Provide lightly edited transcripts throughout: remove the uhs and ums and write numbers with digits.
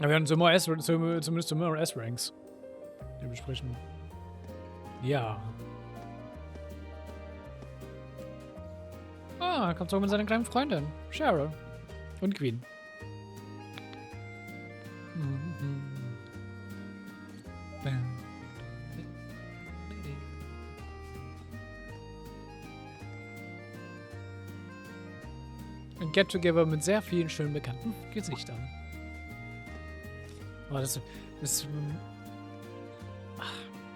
Ja, wir haben zumindest immer S-Ranks. Die besprechen. Ja. Ah, kommt so mit seiner kleinen Freundin. Cheryl. Und Queen. Ein Get-Together mit sehr vielen schönen bekannten Gesichtern. Oh,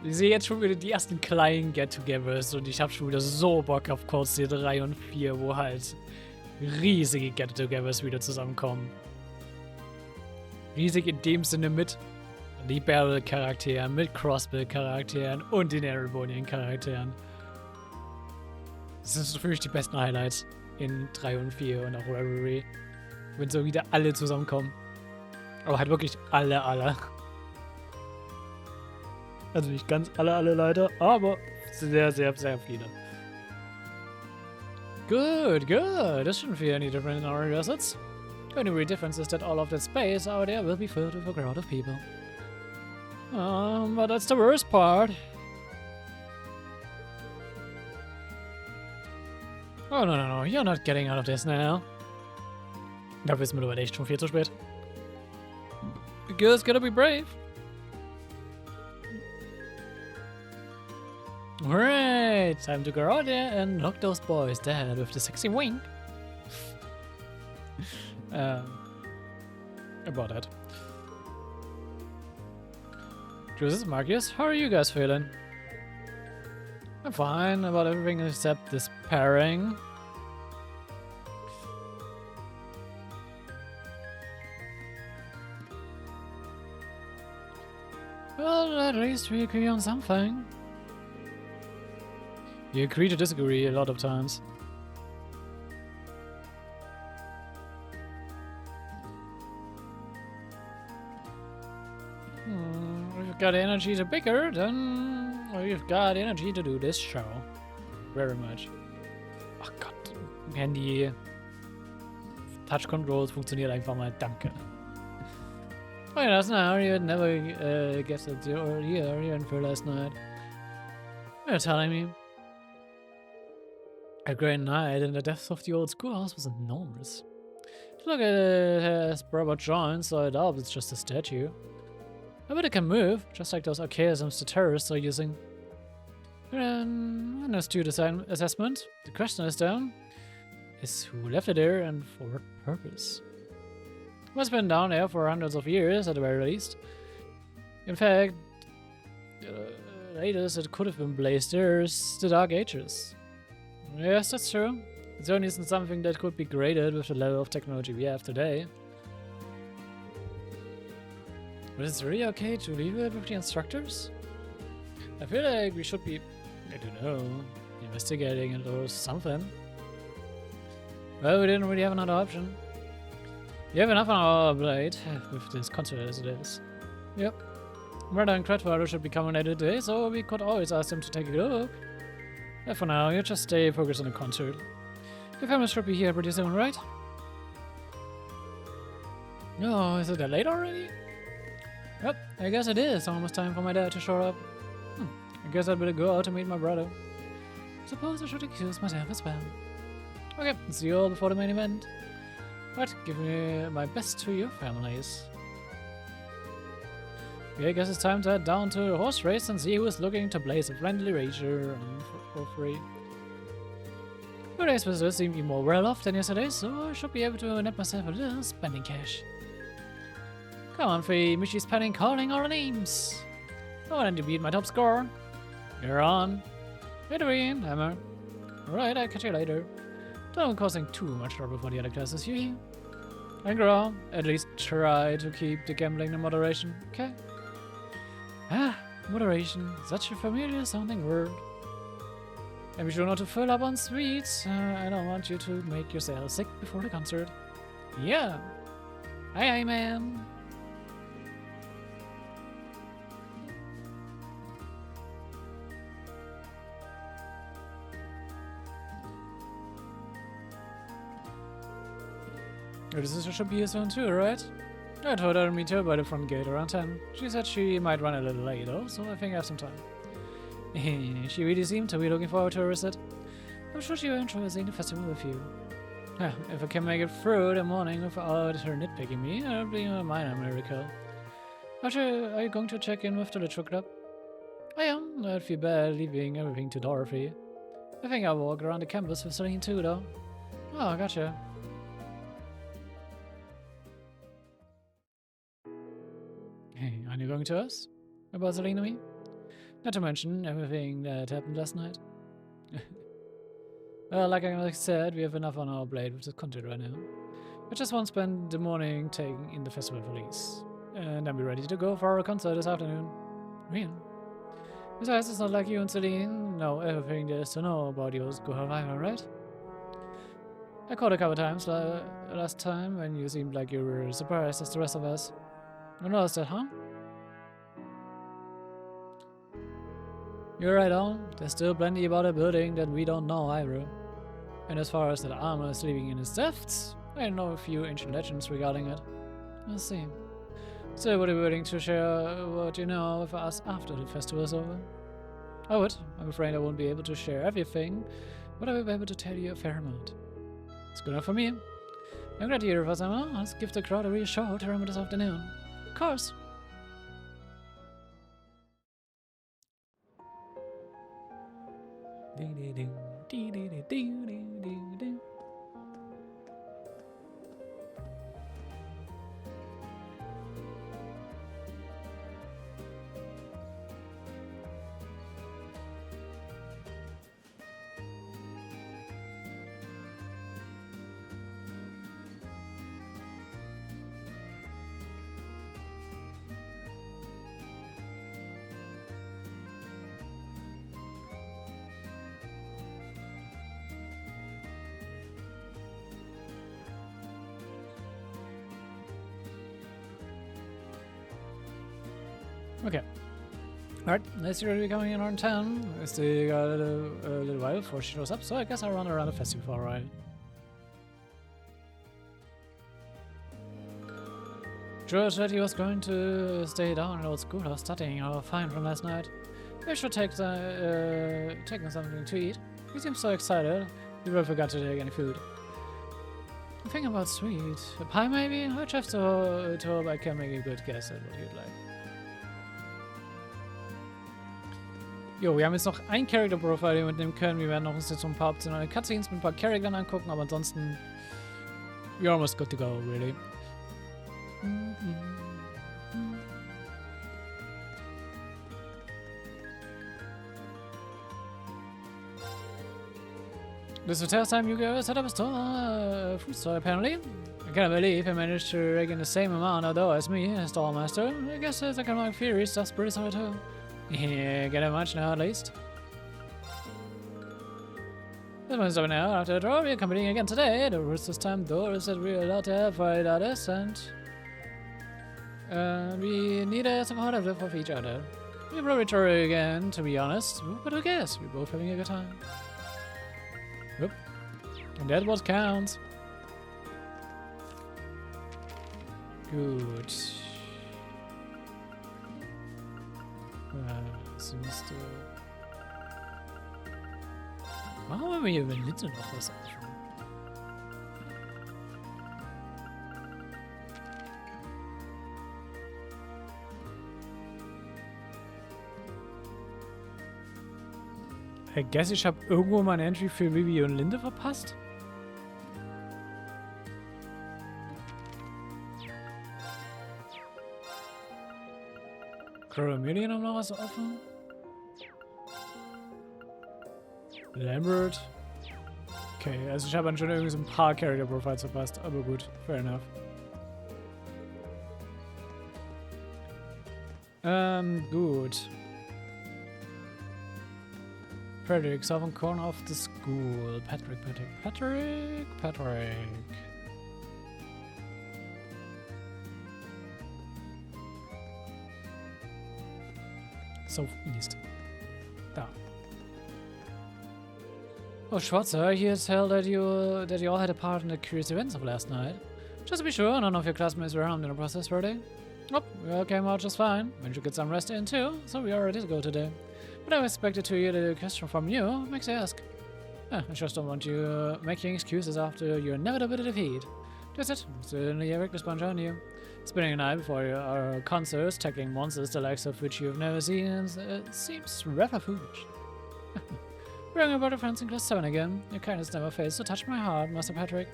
ich sehe jetzt schon wieder die ersten kleinen Get-Togethers und ich habe schon wieder so Bock auf Codes 3 und 4, wo halt riesige Get-Togethers wieder zusammenkommen. Riesig in dem Sinne mit die Barrel-Charakteren, mit Crossbell-Charakteren und den Erebonia-Charakteren. Das sind für mich die besten Highlights in 3 und 4 und auch Reverie. Wenn so wieder alle zusammenkommen. Aber halt wirklich alle. Also nicht ganz alle leider, aber sehr, sehr, sehr viele. Good. This shouldn't be any different in our assets. The only real difference is that all of that space out there will be filled with a crowd of people. But that's the worst part. Oh, no, you're not getting out of this now. Da wissen wir aber echt schon viel zu spät. The girl's gotta be brave. Alright, time to go out there and knock those boys dead with the sexy wink. About that. This is Marcus. How are you guys feeling? I'm fine about everything except this pairing. Well, at least we agree on something. You agree to disagree a lot of times. If you've got energy to bicker, then you've got energy to do this show. Very much. Ach Gott, Handy. Touch Controls funktioniert einfach mal, danke. Oh yeah, last night you had never guessed it here even for last night. You're telling me. A great night in the depths of the old schoolhouse was enormous. Look at it has proper joints, so I doubt it's just a statue. I bet it can move, just like those archaisms the terrorists are using. An astute assessment. The question is down is who left it there and for what purpose? It must have been down there for hundreds of years at the very least. In fact, latest it could have been placed there is the Dark Ages. Yes, that's true. It certainly isn't something that could be graded with the level of technology we have today. But it's really okay to leave it with the instructors? I feel like we should be, I don't know, investigating it or something. Well, we didn't really have another option. We have enough on our plate with this concert as it is. Yep. Murder and Credfather should be coming later today, so we could always ask them to take a look. Yeah, for now, you just stay focused on the concert. Your family should be here pretty soon, right? No, is it that late already? Yep, I guess it is almost time for my dad to show up. I guess I'd better go out to meet my brother. Suppose I should excuse myself as well. Okay, see you all before the main event. But give me my best to your families. Okay, I guess it's time to head down to the horse race and see who is looking to place a friendly wager for free. Today's visitors seem to be more well off than yesterday, so I should be able to net myself a little spending cash. Come on, Fee, Mishy's penning calling our names. I want to beat my top score. You're on. Between, Hammer. Alright, I'll catch you later. Don't causing too much trouble for the other classes, you. And grow, at least try to keep the gambling in moderation, okay? Moderation, such a familiar sounding word. And be sure not to fill up on sweets. I don't want you to make yourself sick before the concert. Yeah. Aye, man. Oh, this should be here soon too, right? I told her to meet her by the front gate around 10. She said she might run a little late though, so I think I have some time. She really seemed to be looking forward to her visit. I'm sure she will enjoy seeing the festival with you. If I can make it through the morning without her nitpicking me, it'll be a minor miracle. Archer, are you going to check in with the literature club? I am. I'd feel bad leaving everything to Dorothy. I think I'll walk around the campus with Celine too, though. Oh, gotcha. Hey, aren't you going to us? About Celine and me? Not to mention everything that happened last night. Well, like I said, we have enough on our plate with this content right now. I just want to spend the morning taking in the festival release. And then be ready to go for our concert this afternoon. Real. Besides, it's not like you and Celine know everything there is to know about your school rival, right? I called a couple times last time when you seemed like you were surprised as the rest of us. You noticed that, huh? You're right on. There's still plenty about a building that we don't know either. And as far as that armor is living in its depths, I know a few ancient legends regarding it. We'll see. So would you be willing to share what you know with us after the festival is over? I would. I'm afraid I won't be able to share everything, but I will be able to tell you a fair amount. It's good enough for me. I'm glad to hear of us, Emma. Let's give the crowd a real show to remember this afternoon. Of course. Okay. Alright, next year will be coming in around 10. I still got a little while before she shows up, so I guess I'll run around the festival alright. George said he was going to stay down in the old schoolhouse studying our find from last night. We should take him something to eat. He seems so excited. He really forgot to take any food. I'm thinking about sweet. A pie maybe? I'll have to hope I can make a good guess at what you'd like. Jo, wir haben jetzt noch ein Character-Profile, den wir mitnehmen können. Wir werden uns jetzt so ein paar optionale Cutscenes mit ein paar Charakteren angucken, aber ansonsten we're almost good to go, really. This is the first time you guys set up a store, food store apparently. I can't believe he managed to rake in the same amount of dough as me, store master. I guess his economic theory is just pretty solid too. Yeah, get it much now at least. This one's over now. After the draw, we're competing again today. The rules this time though is that we're allowed to have 5 artists and we need a support of each other. We'll probably try again, to be honest, but who cares? We're both having a good time. Yep. And that's what counts. Good. Siehst du. Machen wir mir hier über Litte noch was anschauen. I guess ich habe irgendwo mein Entry für Vivi und Linde verpasst. Million haben noch was offen. Lambert. Okay, also ich habe schon irgendwie so ein paar Character Profiles verpasst, aber gut, fair enough. Gut. Patrick, southern corner of the school. Patrick. Southeast. Da. Oh, Schwarzer, I hear tell that you all had a part in the curious events of last night. Just to be sure, none of your classmates were harmed in the process, were they? Oh, we all came out just fine. Managed to get some rest in too, so we are ready to go today. But I expected to hear the question from you. What makes you ask? I just don't want you making excuses after your inevitable defeat. That's it. Certainly a reckless bunch, aren't you? Spending a night before our concerts, tackling monsters the likes of which you have never seen, seems rather foolish. Bring about your friends in class 7 again. Your kindness never fails to touch my heart, Master Patrick.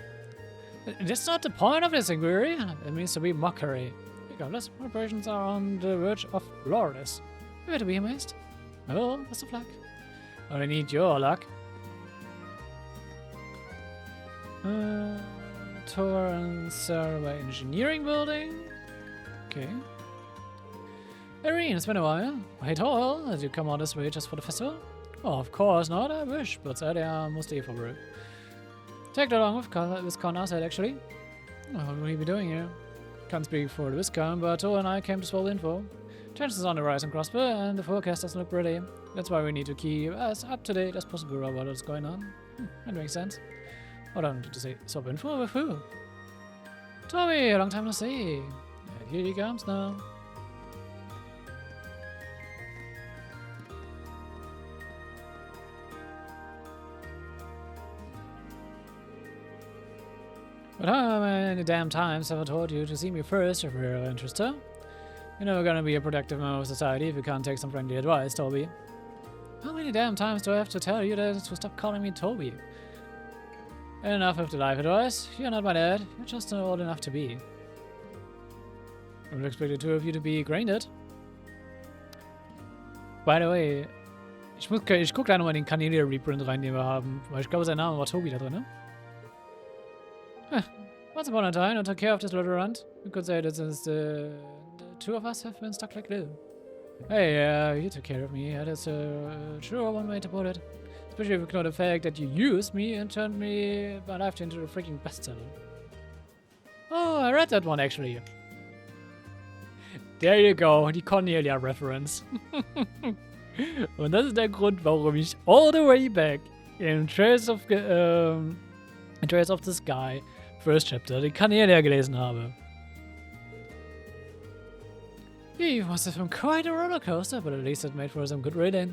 That's not the point of this inquiry. It means to be mockery. Regardless, preparations are on the verge of glorious. Prepare to be amazed. Oh, best of luck. I need your luck. Tour and Survey Engineering Building. Okay. Irene, it's been a while. Hey, Toll, did you come all this way just for the festival? Oh, of course not. I wish, but they are mostly for work. Tagged along with Viscount outside, actually. What will he be doing here? Can't speak for the Viscount, but Toll and I came to swallow info. Chances on the rise in Crossbell, and the forecast doesn't look pretty. That's why we need to keep as up to date as possible about what's going on. That makes sense. Hold on, did you say swap info with who? Toby, long time no see. And here he comes now. But how many damn times have I told you to see me first if you're interested? You're never gonna be a productive member of society if you can't take some friendly advice, Toby. How many damn times do I have to tell you to stop calling me Toby? Enough of the life advice. You're not my dad. You're just old enough to be. I would expect the two of you to be grounded. By the way, ich guck gleich nochmal den Kanal-Reprint rein, den wir haben. Weil ich glaube, sein Name war Toby da drin, ne? Once upon a time, I took care of this little runt. You could say that since the two of us have been stuck like glue. Hey, you took care of me. That is sure one way to put it. Especially if you ignore the fact that you used me and turned my life into a freaking bestseller. Oh, I read that one actually. There you go, die Cornelia-Reference. Und das ist der Grund, warum ich all the way back in Trails of the Sky, First Chapter, die Cornelia gelesen habe. He must have been quite a roller coaster, but at least it made for some good reading.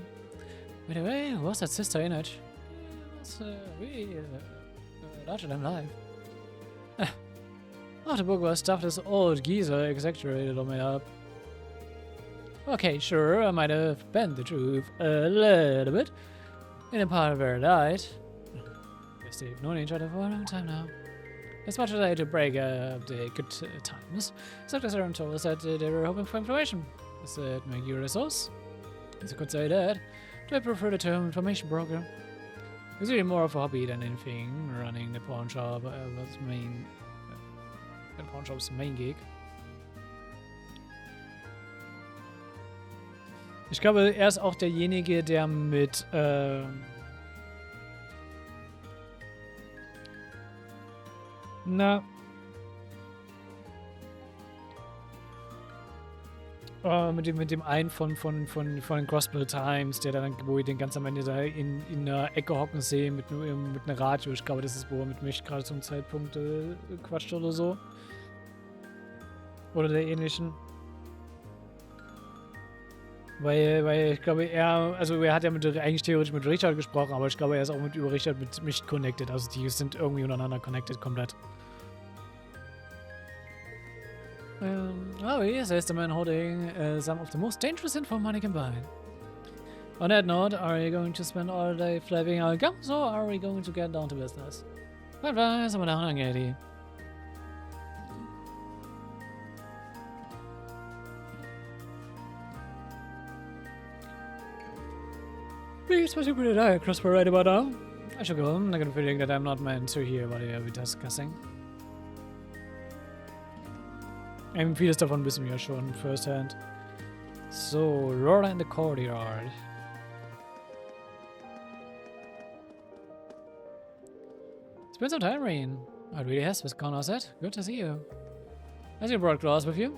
By the way, who was that sister in it? It was really larger than life. Oh, the book was stuff this old geezer exaggerated or made up. Okay, sure, I might have bent the truth a little bit in a part where I died. Guess they've known each other for a long time now. As much as I had to break up the good times, Dr. Zentrum told us that they were hoping for information. Does that make you a resource? Yes, I could say that. Do I prefer the term information broker? It's really more of a hobby than anything. Running the pawn shop was the pawn shop's main gig. Ich glaube, er ist auch derjenige, der mit mit dem einen von den Crossbell Times, der dann, wo ich den ganz am Ende da in einer Ecke hocken sehe mit einem Radio. Ich glaube, das ist, wo er mit mich gerade zum Zeitpunkt quatscht oder so. Oder der ähnlichen. Weil ich glaube, er hat ja eigentlich theoretisch mit Richard gesprochen, aber ich glaube, er ist auch über Richard mit mich connected. Also die sind irgendwie untereinander connected komplett. Oh, yes, there's the man holding some of the most dangerous info money can buy. On that note, are you going to spend all day flapping our gums, or are we going to get down to business? Bye-bye, someone down on Getty. Please, what's your pretty eye, Crossbell right about now? I should go. I got a feeling that I'm not meant to hear what you're discussing. Vieles davon wissen wir ja schon first hand. So, Laura in the courtyard. It's been some time, Rain. It really has, Viscount Osset. Good to see you. Has you brought glass with you?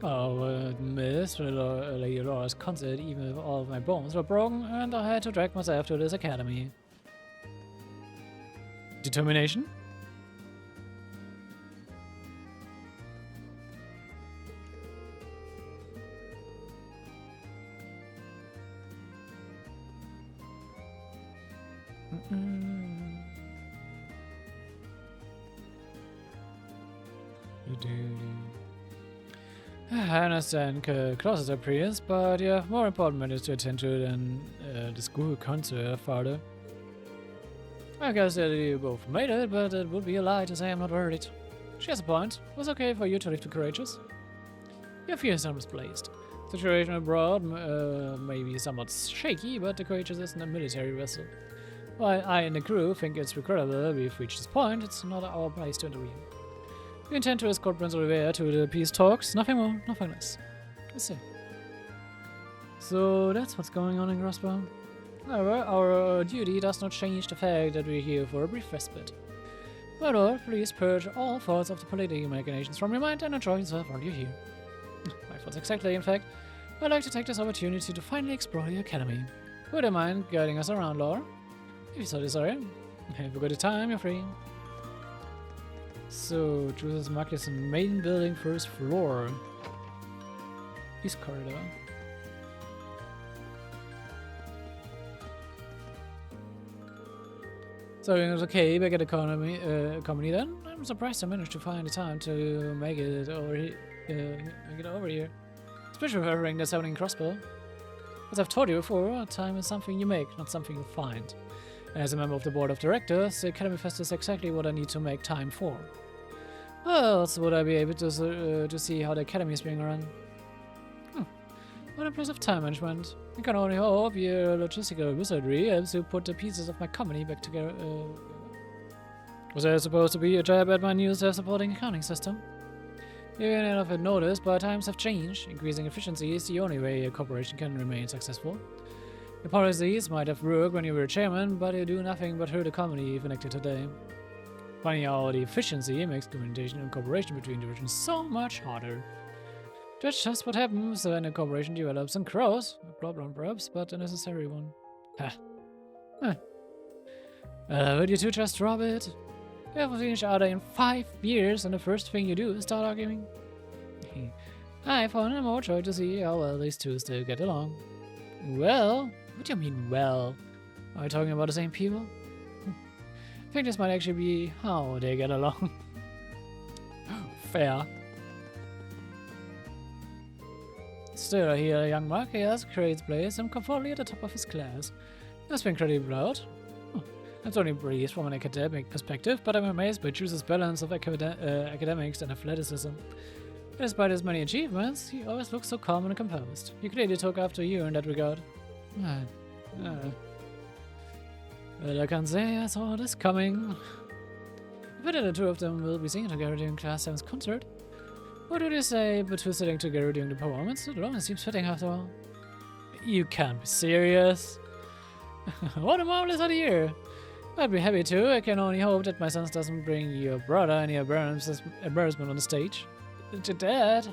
Oh, miss, Lady Laura's concert, even if all of my bones were broken, and I had to drag myself to this academy. Determination? I understand classes are prayers, but you have more important matters to attend to than the school concert, Father. I guess that you both made it, but it would be a lie to say I'm not worried. She has a point. It was okay for you to leave the courageous. Your fears are misplaced. Situation abroad may be somewhat shaky, but the courageous isn't a military vessel. While I and the crew think it's regrettable we've reached this point, it's not our place to intervene. We intend to escort Prince Olivier to the peace talks, nothing more, nothing less. Let's see. So that's what's going on in Crossbell. However, our duty does not change the fact that we're here for a brief respite. My lord, please purge all thoughts of the political machinations from your mind and enjoy yourself while you're here. My thoughts exactly, in fact. I'd like to take this opportunity to finally explore the academy. Would you mind guiding us around, Laura? If you so desire. Have a good time, you're free. So, choose Marcus main building, first floor. East corridor. So it was okay back at the company then. I'm surprised I managed to find the time to make it over here. Especially remembering that's happening in Crossbell. As I've told you before, time is something you make, not something you find. And as a member of the board of directors, the Academy Fest is exactly what I need to make time for. What else would I be able to see how the Academy is being run? What impressive time management. I can only hope your logistical wizardry helps you put the pieces of my company back together. Was there supposed to be a jab at my new self-supporting accounting system? Even if I've noticed, but times have changed. Increasing efficiency is the only way a corporation can remain successful. The policies might have worked when you were chairman, but they do nothing but hurt the company if enacted today. Finding out the efficiency makes communication and cooperation between divisions so much harder. That's just what happens when a corporation develops and grows. A problem perhaps, but a necessary one. Would you two just drop it? You haven't seen each other in 5 years, and the first thing you do is start arguing. I found it more joy to see how well these two still get along. Well? What do you mean, well? Are we talking about the same people? I think this might actually be how they get along. Fair. Still, I hear young Marquez creates plays and comfortably at the top of his class. That's been incredibly proud. That's only brief from an academic perspective, but I'm amazed by Juice's balance of academics and athleticism. Despite his many achievements, he always looks so calm and composed. He clearly took after you in that regard. Well, I can't say I saw this coming. I bet the two of them will be singing together during Class 7's concert. What do they say about two sitting together during the performance? It almost seems fitting after all. You can't be serious. What a marvelous idea! I'd be happy to. I can only hope that my son doesn't bring your brother any embarrassment on the stage. To Dad.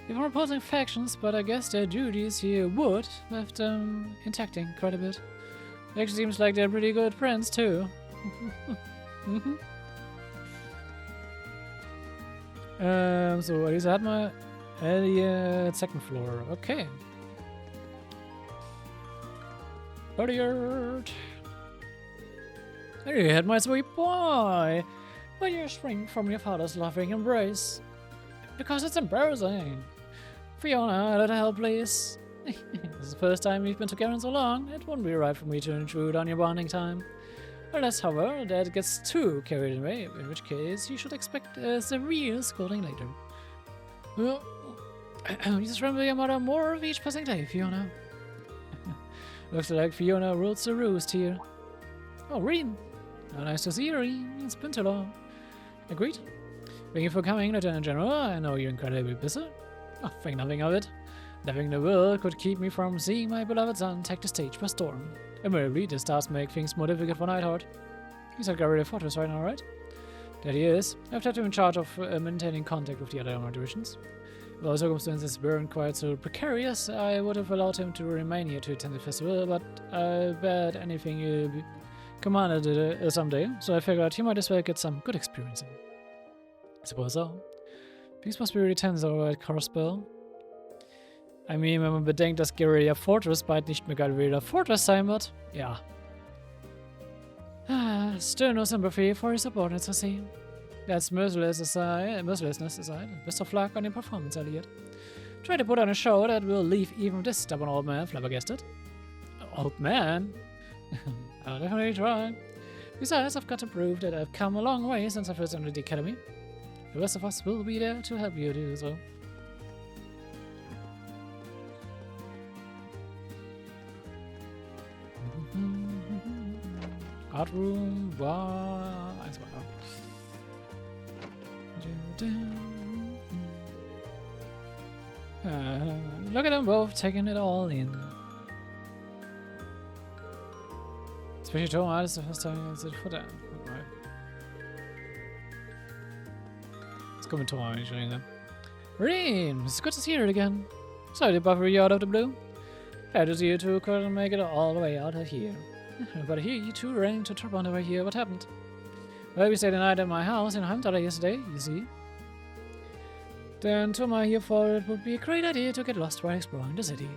They were opposing factions, but I guess their duties here would left them intacting quite a bit. It actually seems like they're pretty good friends too. So at least I had my second floor. Okay. Birdiard. There you had my sweet boy. Why do you shrink from your father's loving embrace? Because it's embarrassing. Fiona, a little help, please. This is the first time we've been together in so long. It wouldn't be right for me to intrude on your bonding time. Unless, however, Dad gets too carried away, in which case you should expect a severe scolding later. Well, you just remember your mother more of each passing day, Fiona. Looks like Fiona rules the roost here. Oh, Reen. Oh, nice to see you, Reen. It's been too long. Agreed. Thank you for coming, Lieutenant General. I know you're incredibly busy. Oh, think nothing of it. Nothing in the world could keep me from seeing my beloved son take the stage by storm. Invariably, this does make things more difficult for Nightheart. He's at Garrett Fortress right now, right? That he is. I've had him in charge of maintaining contact with the other armor divisions. If our circumstances weren't quite so precarious, I would have allowed him to remain here to attend the festival, but I bet anything he'll be commanded it someday, so I figured he might as well get some good experiencing. I suppose so. Things must be really tense over at Crossbell. I mean, wenn man bedenkt, dass Guerilla Fortress bald nicht mehr Guerilla Fortress sein wird. Ja. Still no sympathy for his subordinates, I see. That's mercilessness aside. Best of luck on your performance, Elliot. Try to put on a show that will leave even this stubborn old man flabbergasted. Old man? I'll definitely try. Besides, I've got to prove that I've come a long way since I first entered the academy. The rest of us will be there to help you do so. Art room war 1, 2, look at them both taking it all in. Especially Thomas, ist the first time I said Futter. Let's go with Thomas actually then. Reem, it's good to see you again. Sorry to buffer you out of the blue. Glad to see you two couldn't make it all the way out of here. But here you two ran to trouble on the way here. What happened? Well, we stayed the night at my house in Heimdall yesterday, you see. Then Thomas here thought it would be a great idea to get lost while exploring the city.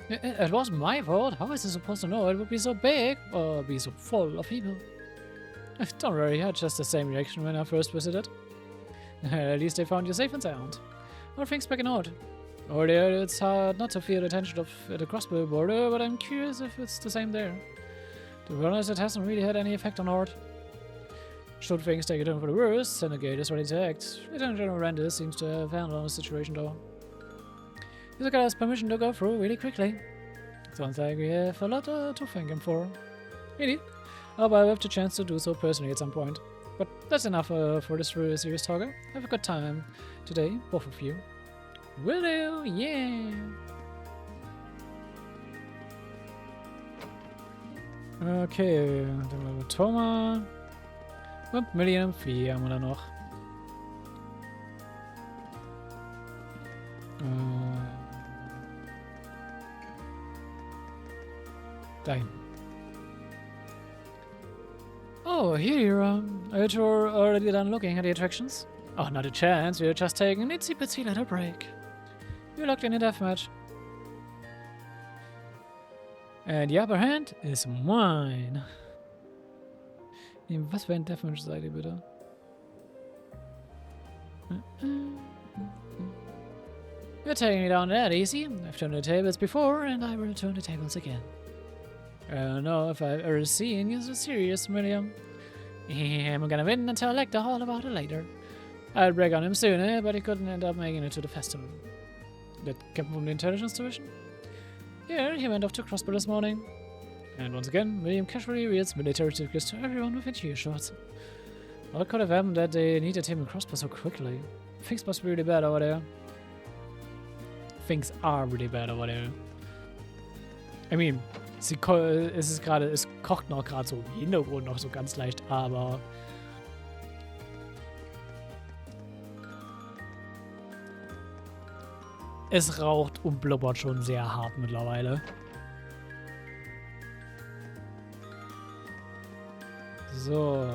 It was my fault. How was I supposed to know it would be so big or be so full of people? Don't worry, I had just the same reaction when I first visited. At least they found you safe and sound. Are things back in order? Over there, it's hard not to feel the tension of the Crossbell border, but I'm curious if it's the same there. To be honest, it hasn't really had any effect on Ort. Should things take a turn for the worse, Senegate is ready to act. Lieutenant General Randis seems to have handled the situation though. He's got us permission to go through really quickly. Sounds like we have a lot to thank him for. Really? I hope I have the chance to do so personally at some point. But that's enough for this serious talker. Have a good time today, both of you. Will do, yeah! Okay, dann haben wir Thomas. Und Million 4 haben wir da noch. Dahin. Oh, here you are. Are you already done looking at the attractions? Oh, not a chance. We're just taking an itsy-bitsy little break. You're locked in a deathmatch. And the upper hand is mine. Was für ein Deathmatch seid ihr bitte? You're taking me down that easy. I've turned the tables before, and I will turn the tables again. I don't know if I've ever seen you so serious, William. I'm gonna win and tell Lecter all about it later. I'd break on him sooner, but he couldn't end up making it to the festival. That came from the intelligence division? Yeah, he went off to Crossbell this morning. And once again, William casually reads military secrets to everyone within earshot. What could have happened that they needed him in Crossbell so quickly? Things must be really bad over there. Things are really bad over there. I mean, es kocht noch gerade so im Hintergrund noch so ganz leicht, aber es raucht und blubbert schon sehr hart mittlerweile. So.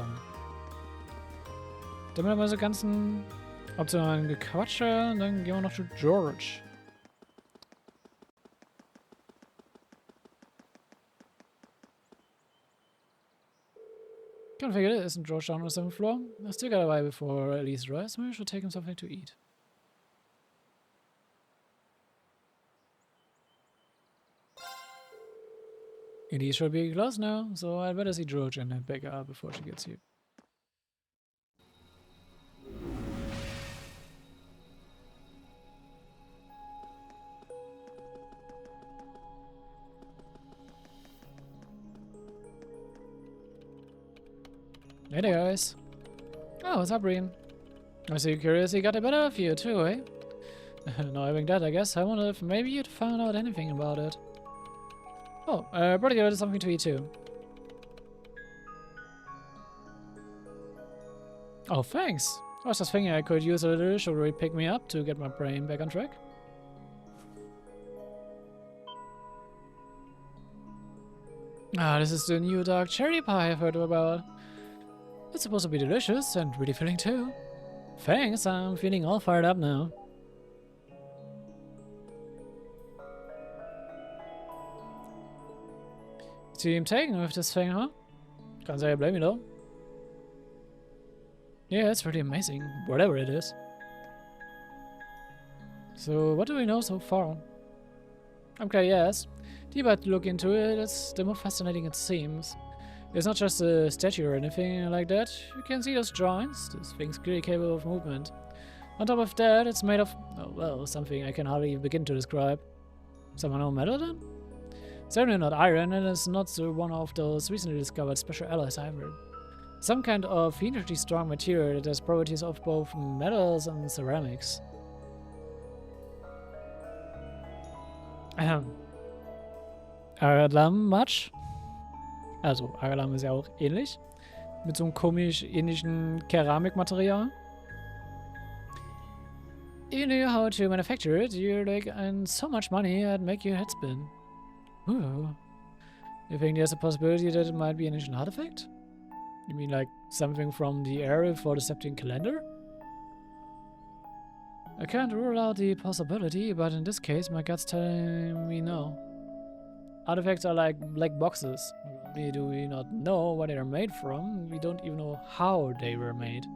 Dann haben wir mal so ganzen optionalen Gequatsche und dann gehen wir noch zu George. Can't figure it isn't George down on the 7th floor. I still got a while before Elise arrives. Maybe we should take him something to eat. Elise should be close now, so I'd better see George and back up before she gets here. Hey there, guys. Oh, what's up, Breen? I see curiosity got the better of you, too, eh? Knowing that, I guess, I wonder if maybe you'd found out anything about it. Oh, brought you something to eat, too. Oh, thanks. I was just thinking I could use a little chivalry pick me up to get my brain back on track. Ah, this is the new dark cherry pie I've heard about. It's supposed to be delicious and really filling too. Thanks, I'm feeling all fired up now. Team taken with this thing, huh? Can't say I blame you though. Yeah, it's pretty amazing, whatever it is. So, what do we know so far? Okay, yes. Deeper I look into it, it's the more fascinating it seems. It's not just a statue or anything like that. You can see those joints. This thing's clearly capable of movement. On top of that, it's made of, oh, well, something I can hardly even begin to describe. Someone know metal then? Certainly not iron, and it's not one of those recently discovered special alloys either. Some kind of fiendishly strong material that has properties of both metals and ceramics. Agalam much? Also, Agalam ist ja auch ähnlich. Mit so einem komisch ähnlichen Keramikmaterial. If you knew how to manufacture it, you'd like earn so much money I'd make your head spin. Ooh. You think there's a possibility that it might be an ancient artifact? You mean like something from the era for the Septian calendar? I can't rule out the possibility, but in this case my gut's telling me no. Artifacts are like black boxes. Not only do we not know what they are made from, we don't even know how they were made.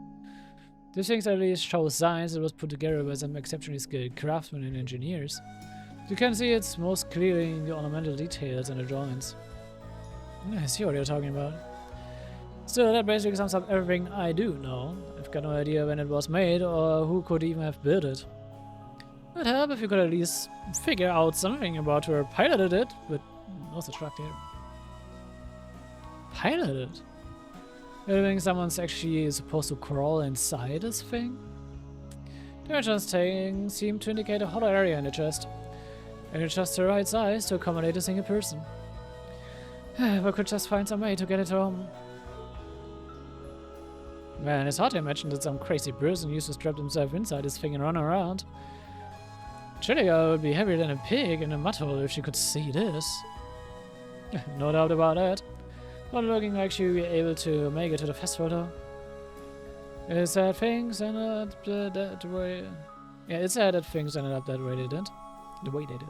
These things at least show signs it was put together by some exceptionally skilled craftsmen and engineers. You can see it's most clearly in the ornamental details and the joints. I see what you're talking about. Still, that basically sums up everything I do know. I've got no idea when it was made or who could even have built it. It'd help if you could at least figure out something about who piloted it, but no such luck here. Piloted? You think someone's actually supposed to crawl inside this thing? The entrance thing seemed to indicate a hollow area in the chest. And it's just the right size to accommodate a single person. We could just find some way to get it home. Man, it's hard to imagine that some crazy person used to strap himself inside this thing and run around. Chiliga would be heavier than a pig in a mud hole if she could see this. No doubt about that. Not looking like she'll be able to make it to the festival though. It's sad things ended up that way. Yeah, it's sad that things ended up that way they did. The way they did.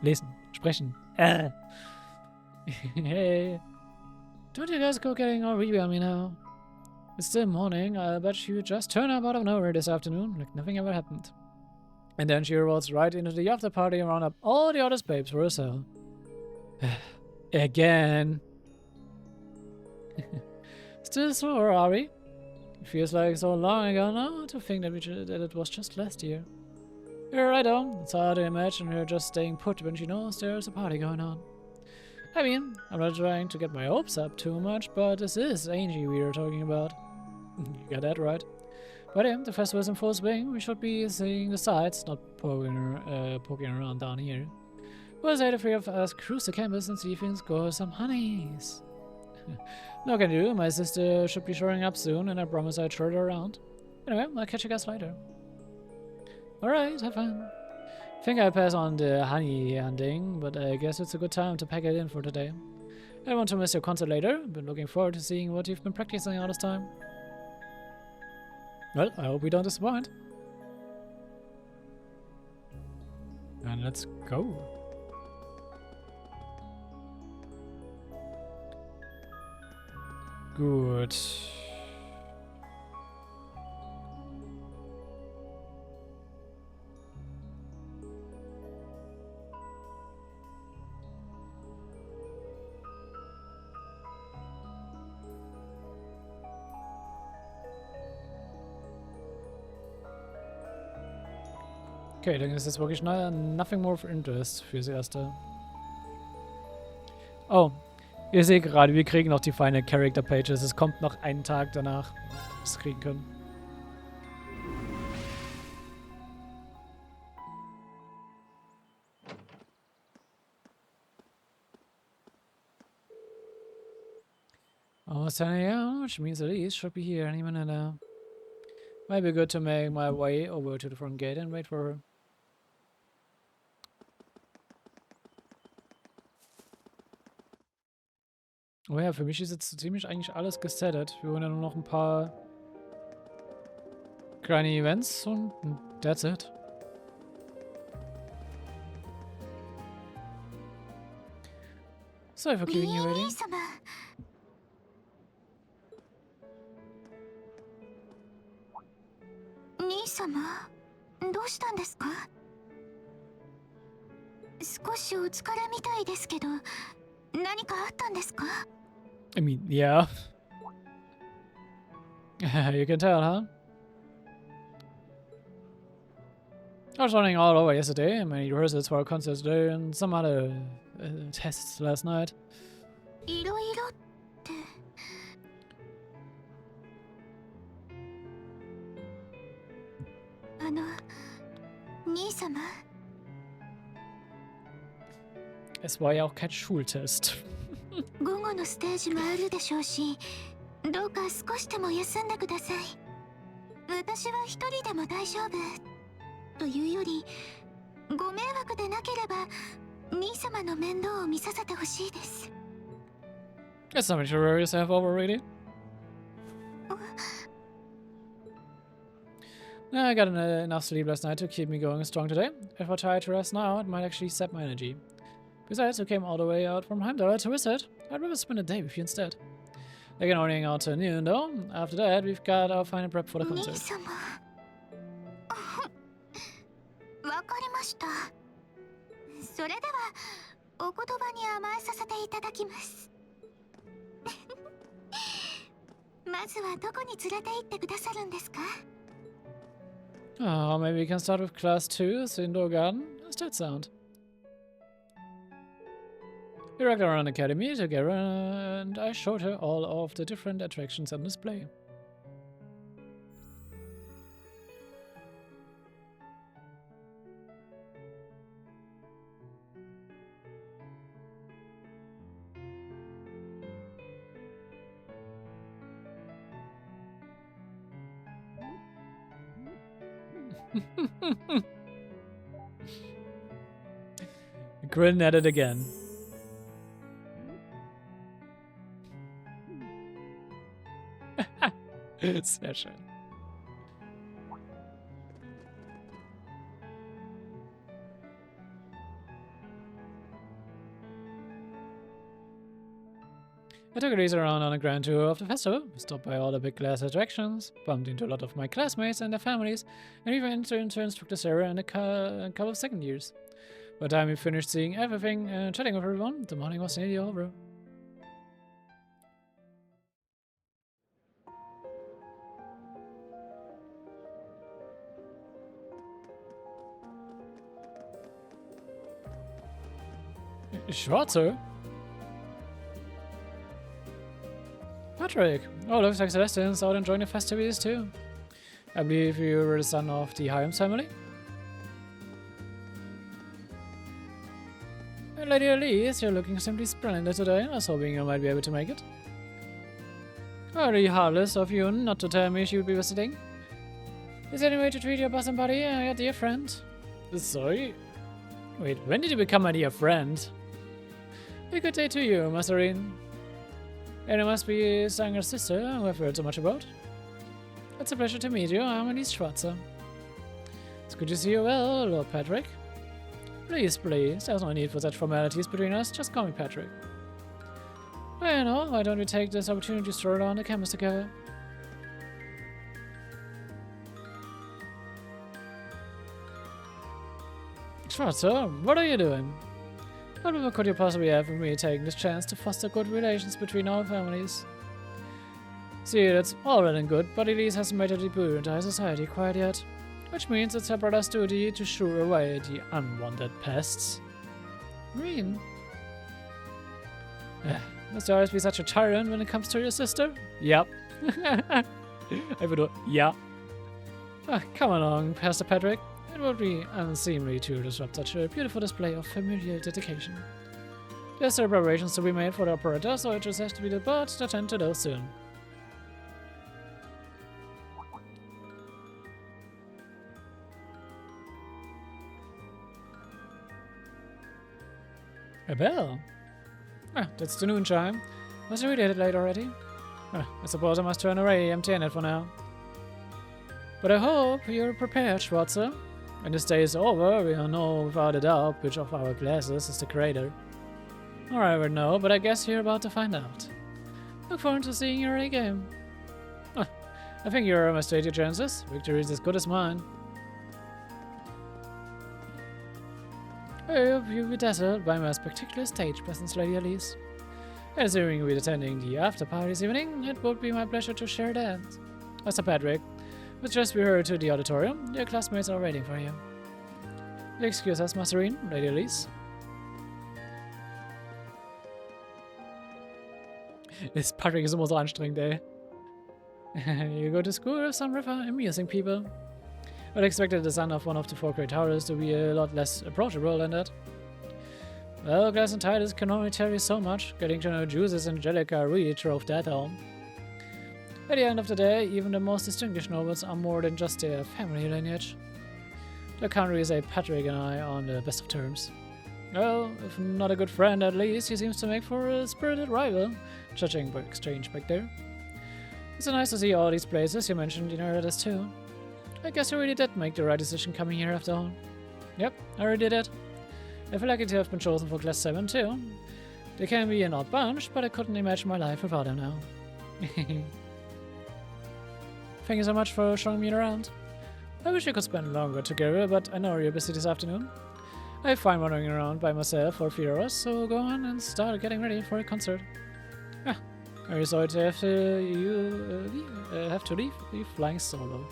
Lesen, sprechen. Hey. Don't you guys go getting all weepy on me now? It's still morning. I bet you just turn up out of nowhere this afternoon like nothing ever happened. And then she rolls right into the after party and round up all the other babes for herself. Again. Still sore, are we? It feels like so long ago now to think that that it was just last year. You're right on. It's hard to imagine her just staying put when she knows there's a party going on. I mean, I'm not trying to get my hopes up too much, but this is Angie we are talking about. You got that right. But yeah, the festival is in full swing. We should be seeing the sights, not poking around down here. We'll say the three of us cruise the campus and see if we can score some honeys. No can do. My sister should be showing up soon, and I promise I'd show her around. Anyway, I'll catch you guys later. Alright, have fun. I think I'll pass on the honey hunting, but I guess it's a good time to pack it in for today. I don't want to miss your concert later. Been looking forward to seeing what you've been practicing all this time. Well, I hope we don't disappoint. And let's go. Good. Okay, dann ist jetzt wirklich nothing more of interest fürs Erste. Oh, ihr seht gerade, wir kriegen noch die Final Character Pages. Es kommt noch einen Tag danach, dass wir es kriegen können. Almost 10 a.m., which means Elise should be here any minute now. Might be good to make my way over to the front gate and wait for her. Oh ja, für mich ist jetzt so ziemlich eigentlich alles gesettet. Wir holen ja nur noch ein paar kleine Events und that's it. Sorry for keeping you waiting. 様、どうしたんですか？少しお疲れみたいですけど、何かあったんですか？ I mean, yeah. You can tell, huh? I was running all over yesterday, many rehearsals for a concert today, and some other tests last night. いろいろって。兄様。Es war ja auch kein Schultest. 午後のステージもあるでしょうし、どうか少しでも休んでください。私は一人でも大丈夫。というより、ご迷惑でなければ、兄様の面倒を見させてほしいです。It's something to worry yourself over, really. I got enough sleep last night to keep me going strong today. If I try to rest now, it might actually sap my energy. Besides, you came all the way out from Heimdall to visit. I'd rather spend a day with you instead. They can only hang out till noon, though. After that, we've got our final prep for the concert. 兄様。わかりました。それでは、お言葉に甘えさせていただきます。まずはどこに連れて行ってくださるんですか? Oh, maybe we can start with class 2's indoor garden. How's that sound? We walked around the academy together and I showed her all of the different attractions on display. Grin at it again. Sehr schön. I took a easy around on a grand tour of the festival, stopped by all the big glass attractions, bumped into a lot of my classmates and their families, and even interns took this area in a couple of second years. By the time we finished seeing everything and chatting with everyone, the morning was nearly over. Schwarzer? Patrick! Oh, looks like Celestine's out enjoying the festivities too. I believe you were the son of the Hyams family? Lady Elise, you're looking simply splendid today. I was hoping you might be able to make it. Very heartless of you not to tell me she would be visiting. Is there any way to treat your bosom buddy, your dear friend? Sorry? Wait, when did you become my dear friend? A good day to you, Masarine. And it must be his younger sister, who I've heard so much about. It's a pleasure to meet you. I'm Elise Schwarzer. It's good to see you well, Lord Patrick. Please, please. There's no need for such formalities between us. Just call me Patrick. Well, you know, why don't we take this opportunity to stroll around the campus together? Schwarzer, what are you doing? What more could you possibly have with me taking this chance to foster good relations between our families? See, that's all well and good, but Elise hasn't made her debut into high society quite yet. Which means it's her brother's duty to shoo away the unwanted pests. Green? Must you always be such a tyrant when it comes to your sister? Yep. Yeah. Come along, Pastor Patrick. It would be unseemly to disrupt such a beautiful display of familial dedication. There's still preparations to be made for the operator, so it just has to be the bird to attend to those soon. A bell? That's the noon chime. Must you read it late already? I suppose I must turn away empty-handed for now. But I hope you're prepared, Schwarzer. When this day is over, we'll know without a doubt which of our classes is the creator. Or I would know, but I guess you're about to find out. Look forward to seeing your A game. I think you're my your chances. Victory is as good as mine. I hope you'll be dazzled by my spectacular stage presence, Lady Elise. Assuming you'll be attending the after party this evening, it would be my pleasure to share that. Mr. Patrick, let's just be hurried to the auditorium. Your classmates are waiting for you. Excuse us, Masterine, Lady Elise. This Patrick ist immer so anstrengend, ey. You go to school with some rather amusing people. I'd expected the son of one of the 4 great towers to be a lot less approachable than that. Well, Glass and Titus can only tell you so much. Getting to know Juices and Angelica really drove that home. At the end of the day, even the most distinguished nobles are more than just their family lineage. I can't really say Patrick and I are on the best of terms. Well, if not a good friend, at least he seems to make for a spirited rival, judging by exchange back there. It's so nice to see all these places you mentioned in Erebonia too. I guess you really did make the right decision coming here after all. Yep, I already did it. I feel lucky to have been chosen for Class 7 too. They can be an odd bunch, but I couldn't imagine my life without them now. Thank you so much for showing me around. I wish we could spend longer together, but I know you're busy this afternoon. I have fun wandering around by myself for a few hours, so go on and start getting ready for a concert. Ah, very sorry to have to leave flying solo.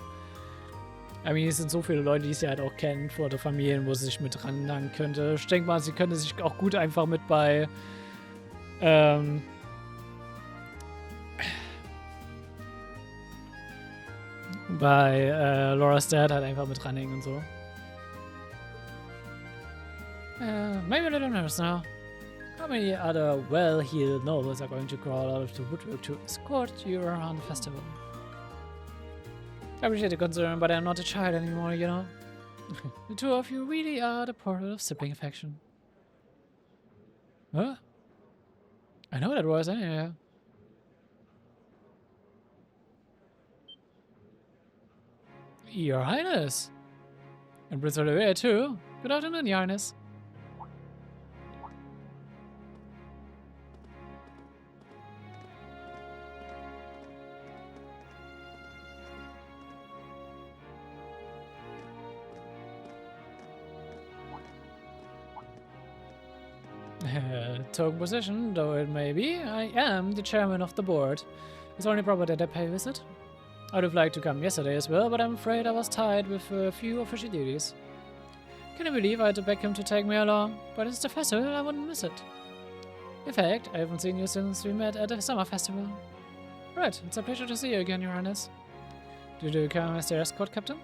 I mean, es sind so viele Leute, die sie halt auch kennen, vor der Familie, wo sie sich mit ranhängen könnte. Ich denke mal, sie könnte sich auch gut einfach mit bei Laura's Dad halt einfach mit ranhängen und so. Maybe a little nervous now. How many other well-heeled nobles are going to crawl out of the woodwork to escort you around the festival? I appreciate the concern, but I'm not a child anymore, you know. The two of you really are the portal of sibling affection. Huh? I know that was anyway. Your Highness! And Prince Olivier too. Good afternoon, Your Highness. Token position, though it may be, I am the chairman of the board. It's only proper that I pay a visit. I would have liked to come yesterday as well, but I'm afraid I was tied with a few official duties. Can you believe I had to beg him to take me along? But it's the festival, I wouldn't miss it. In fact, I haven't seen you since we met at the summer festival. Right, it's a pleasure to see you again, Your Highness. Did you come as the escort captain?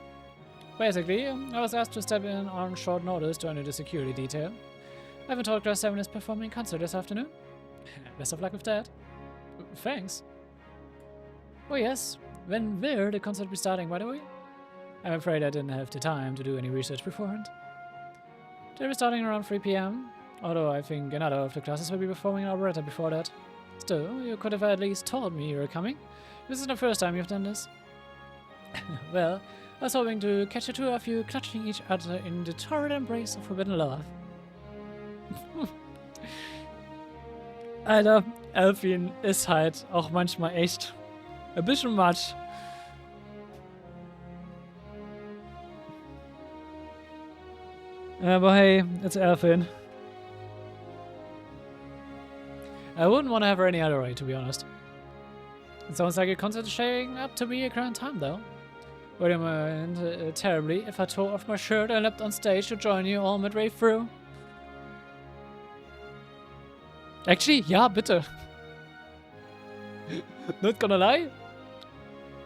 Basically, I was asked to step in on short notice to enter the security detail. I haven't told Class 7 is performing a concert this afternoon. Best of luck with that. Thanks. Oh yes, when will the concert be starting, by the way? I'm afraid I didn't have the time to do any research beforehand. They'll be starting around 3 PM, although I think another of the classes will be performing an operetta before that. Still, you could have at least told me you were coming. This is the first time you've done this. Well, I was hoping to catch the two of you clutching each other in the torrid embrace of forbidden love. Alter, Elfin ist halt auch manchmal echt ein bisschen much. Aber hey, it's Elfin. I wouldn't want to have her any other way, to be honest. It sounds like a concert is shaping up to be a grand time, though. Would you mind terribly if I tore off my shirt and leapt on stage to join you all midway through? Actually, ja, bitte. Not gonna lie.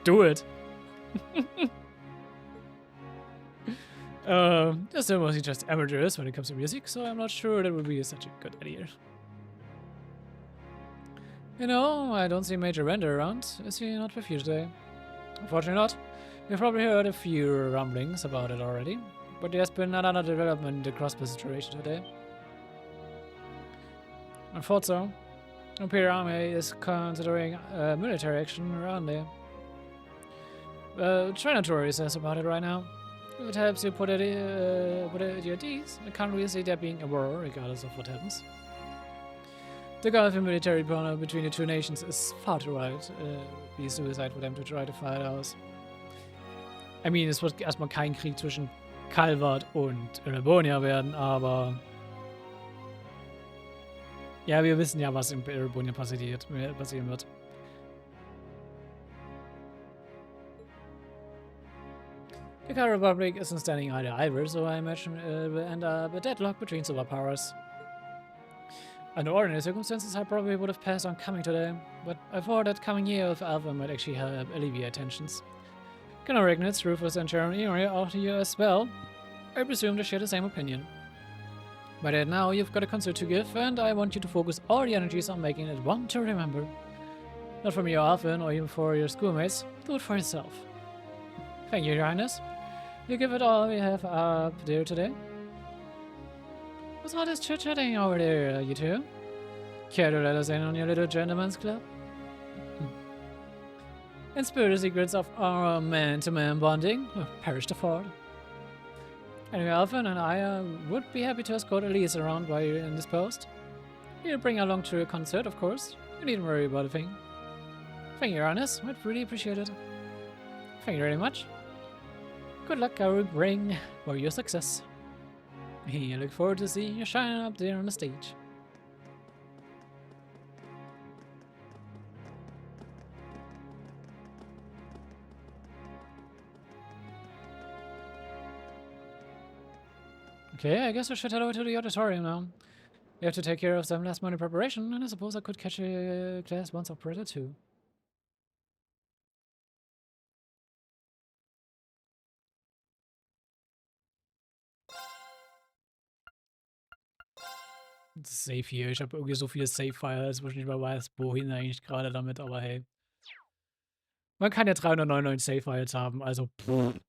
Do it. They're still mostly just amateurs when it comes to music, so I'm not sure that would be such a good idea. You know, I don't see Major Render around. Is he not with you today? Unfortunately not. You've probably heard a few rumblings about it already, but there's been another development in the Crossbell situation today. I thought so. The Imperial Army is considering military action around there. Try not to worry about it right now. If it helps you put it at your ease, I can't really see there being a war regardless of what happens. The gulf in military power between the two nations is far too wide be suicide for them to try to fight us. I mean, es wird erstmal kein Krieg zwischen Calvert und Erebonia werden, aber ja, wir wissen ja, was in Erebonia passieren wird. The Car Republic isn't standing either, so I imagine it will end up a deadlock between superpowers. Under ordinary circumstances, I probably would have passed on coming today, but I thought that coming here with Alpha might actually help alleviate tensions. Colonel Rignitz, Rufus, and Sharon are out here as well. I presume they share the same opinion. But now you've got a concert to give, and I want you to focus all the energies on making it one to remember. Not from your Alpha or even for your schoolmates, do it for yourself. Thank you, Your Highness. You give it all we have up there today. What's all this chit-chatting over there, you two? Care to let us in on your little gentleman's club? In spirit, the secrets of our man-to-man bonding perish the thought. Anyway, Alpha and I would be happy to escort Elise around while you're indisposed. You'll bring her along to a concert, of course. You needn't worry about a thing. Thank you, Your Highness. I'd really appreciate it. Thank you very much. Good luck, I will bring for your success. I look forward to seeing you shining up there on the stage. Okay, I guess we should head over to the auditorium now. We have to take care of some last minute preparation, and I suppose I could catch a class once operator too. Save hier. Ich habe irgendwie so viele Save-Files, wo ich nicht mehr weiß, wohin eigentlich gerade damit, aber hey. Man kann ja 399 Save-Files haben, also pff.